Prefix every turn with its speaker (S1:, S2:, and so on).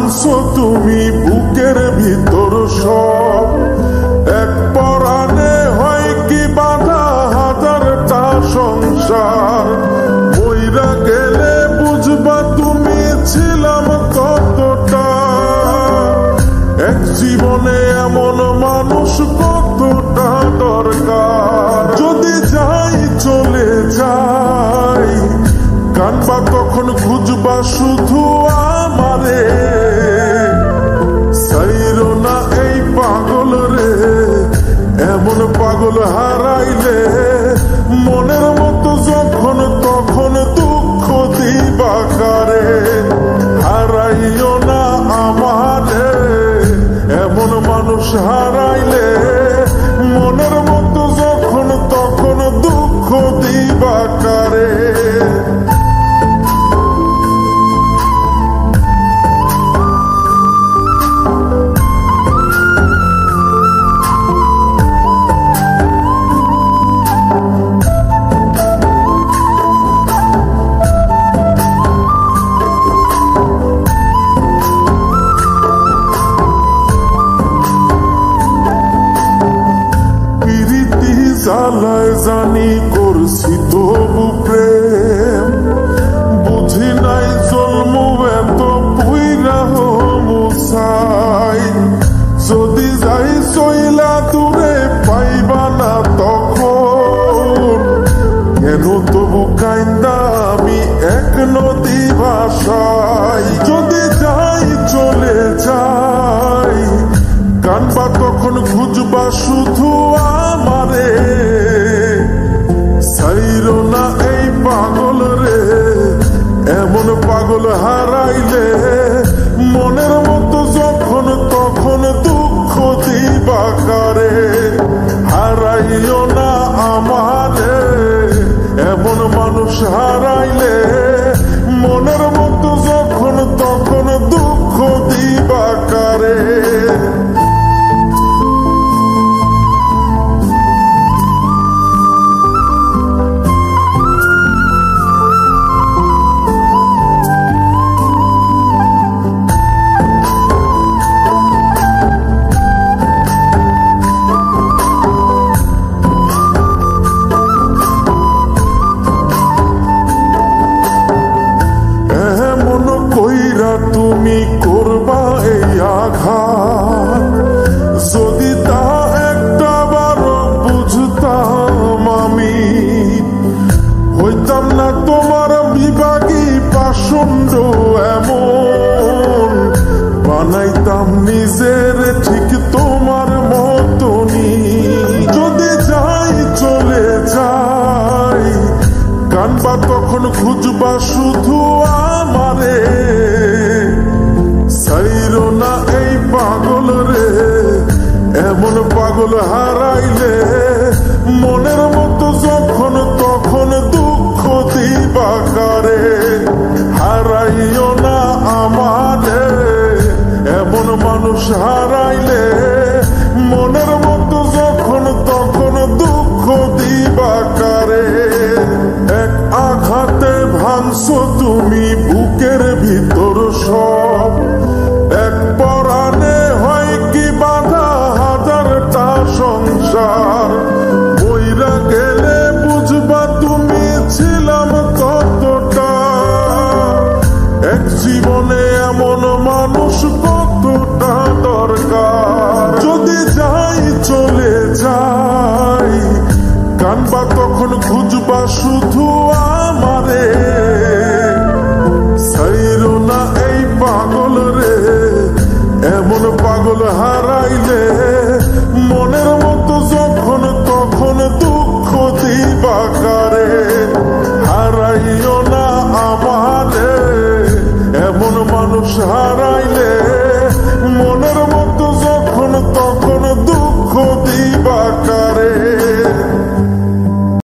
S1: ভাঙছো তুমি বুকের ভিতর সব, এক পরাণে হয় কি বাধা হাজারটা সংসার। মইরা গেলে বুঝবা তুমি ছিলাম কতটা, এক জীবনে এমন মানুষ কতটা দরকার। যদি যাই চলে যাই কানবা তখন খুঁজবা শুধু আমারে, সাইরো না এই পাগল রে, এমন পাগল হারাইলে মনের মতো যখন তখন দুঃখ দিবা কারে। হারাইও না আমারে, এমন মানুষ হারাইলে মনের মতো যখন তখন দুঃখ দিবা কারে। জ্বালায় জানি করছি তবু প্রেম, বুঝি নাই জন্ম এত পুইরা মুসাই। যদি যাই চইলা দূরে পাইবা না তখন, কেন তবু কাইন্দা আমি এক নদী ভাষাই। যদি যাই চলে যাই কানবা তখন খুঁজবা শুধু আমারে, সাইরো না এই পাগল রে, এমন পাগল হারাইলে মনের মতো যখন তখন দুঃখ দিবা কারে। হারাইও না আমারে, এমন মানুষ হারাইলে মনের মতো যখন তখন দুঃখ দিবা কারে। তুমি করবা এই আঘাত, যদি তা একটা বারো বুঝতাম আমি, হইতাম না তোমার বিভাগী পাষণ্ড এমন, বানাইতাম নিজের ঠিক তোমার মতনই। যদি যাই চলে যাই কানবা তখন খুঁজবা শুধু আমারে, সাইরো না এই পাগল রে, এমন পাগল হারাইলে মনের মতো যখন তখন দুঃখ দিবা কারে। হারাইও না আমারে, এমন মানুষ হারাইলে মনের মতো যখন তখন দুঃখ দিবা কারে। এক আঘাতে ভাঙছো তুমি বুকের ভিতর সব, এক পরাণে হয় কি বাধা হাজারটা সংসার। মইরা গেলে বুঝবা তুমি ছিলাম কতটা, এক জীবনে এমন মানুষ কতটা দরকার। যদি যাই চলে যাই কানবা তখন খুঁজবা শুধু আমারে, সাইরো না এই পাগল রে, এমন পাগল হারাইলে মনের মতো যখন তখন দুঃখ দিবা কারে। হারাইও না আমারে, এমন মানুষ হারাইলে মনের মতো যখন তখন দুঃখ দিবা কারে।